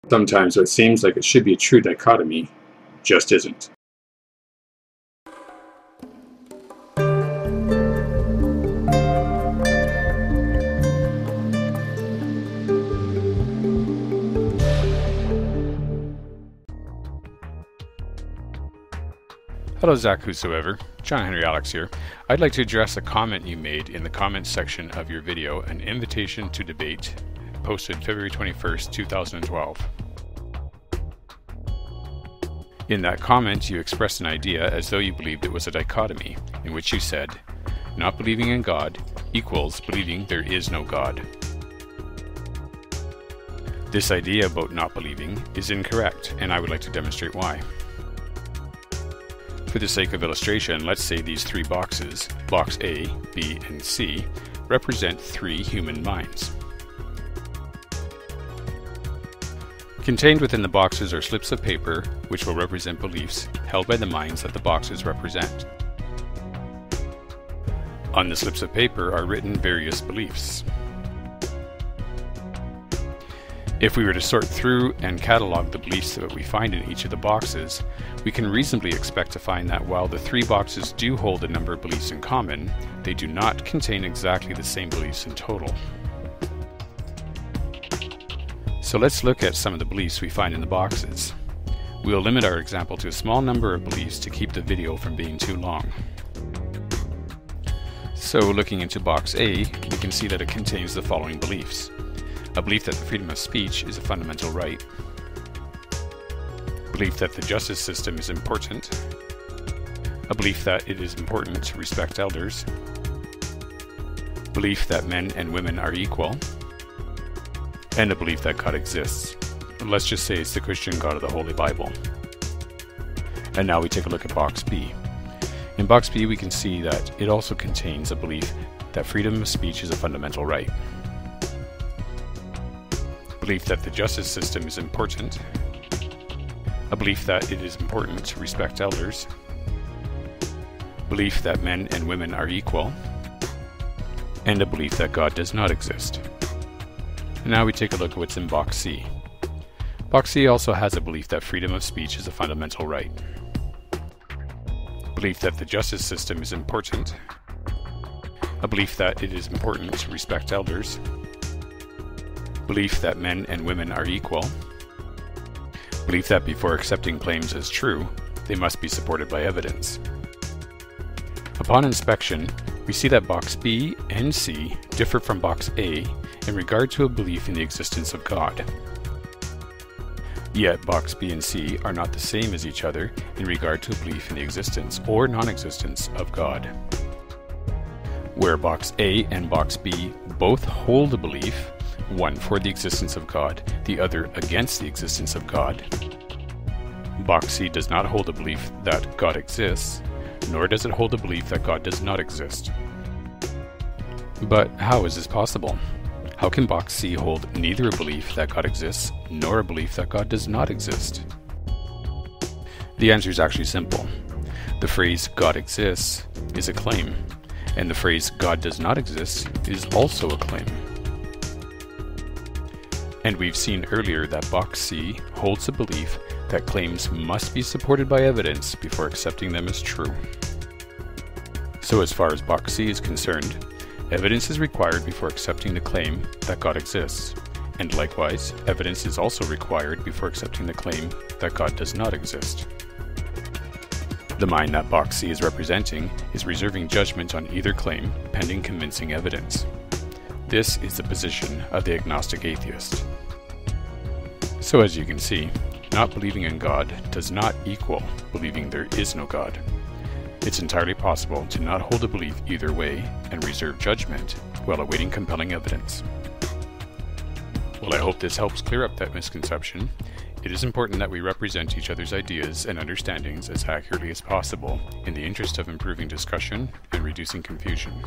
Sometimes what seems like it should be a true dichotomy just isn't. Hello Zach Whosoever, John Henry Alex here. I'd like to address a comment you made in the comments section of your video, an invitation to debate, posted February 21st, 2012. In that comment, you expressed an idea as though you believed it was a dichotomy, in which you said, not believing in God equals believing there is no God. This idea about not believing is incorrect, and I would like to demonstrate why. For the sake of illustration, let's say these three boxes, box A, B, and C, represent three human minds. Contained within the boxes are slips of paper which will represent beliefs held by the minds that the boxes represent. On the slips of paper are written various beliefs. If we were to sort through and catalog the beliefs that we find in each of the boxes, we can reasonably expect to find that while the three boxes do hold a number of beliefs in common, they do not contain exactly the same beliefs in total. So let's look at some of the beliefs we find in the boxes. We'll limit our example to a small number of beliefs to keep the video from being too long. So looking into box A, we can see that it contains the following beliefs. A belief that the freedom of speech is a fundamental right. Belief that the justice system is important. A belief that it is important to respect elders. Belief that men and women are equal. And a belief that God exists. Let's just say it's the Christian God of the Holy Bible. And now we take a look at box B. In box B we can see that it also contains a belief that freedom of speech is a fundamental right. Belief that the justice system is important. A belief that it is important to respect elders. Belief that men and women are equal. And a belief that God does not exist. And now we take a look at what's in box C. Box C also has a belief that freedom of speech is a fundamental right. Belief that the justice system is important. A belief that it is important to respect elders. Belief that men and women are equal. Belief that before accepting claims as true, they must be supported by evidence. Upon inspection, we see that box B and C differ from box A in regard to a belief in the existence of God. Yet box B and C are not the same as each other in regard to a belief in the existence or non-existence of God. Where box A and box B both hold a belief, one for the existence of God, the other against the existence of God, box C does not hold a belief that God exists, nor does it hold a belief that God does not exist. But how is this possible? How can box C hold neither a belief that God exists, nor a belief that God does not exist? The answer is actually simple. The phrase God exists is a claim, and the phrase God does not exist is also a claim. And we've seen earlier that box C holds a belief that claims must be supported by evidence before accepting them as true. So as far as box C is concerned, evidence is required before accepting the claim that God exists, and likewise, evidence is also required before accepting the claim that God does not exist. The mind that box C is representing is reserving judgment on either claim pending convincing evidence. This is the position of the agnostic atheist. So as you can see, not believing in God does not equal believing there is no God. It's entirely possible to not hold a belief either way and reserve judgment while awaiting compelling evidence. Well, I hope this helps clear up that misconception. It is important that we represent each other's ideas and understandings as accurately as possible in the interest of improving discussion and reducing confusion.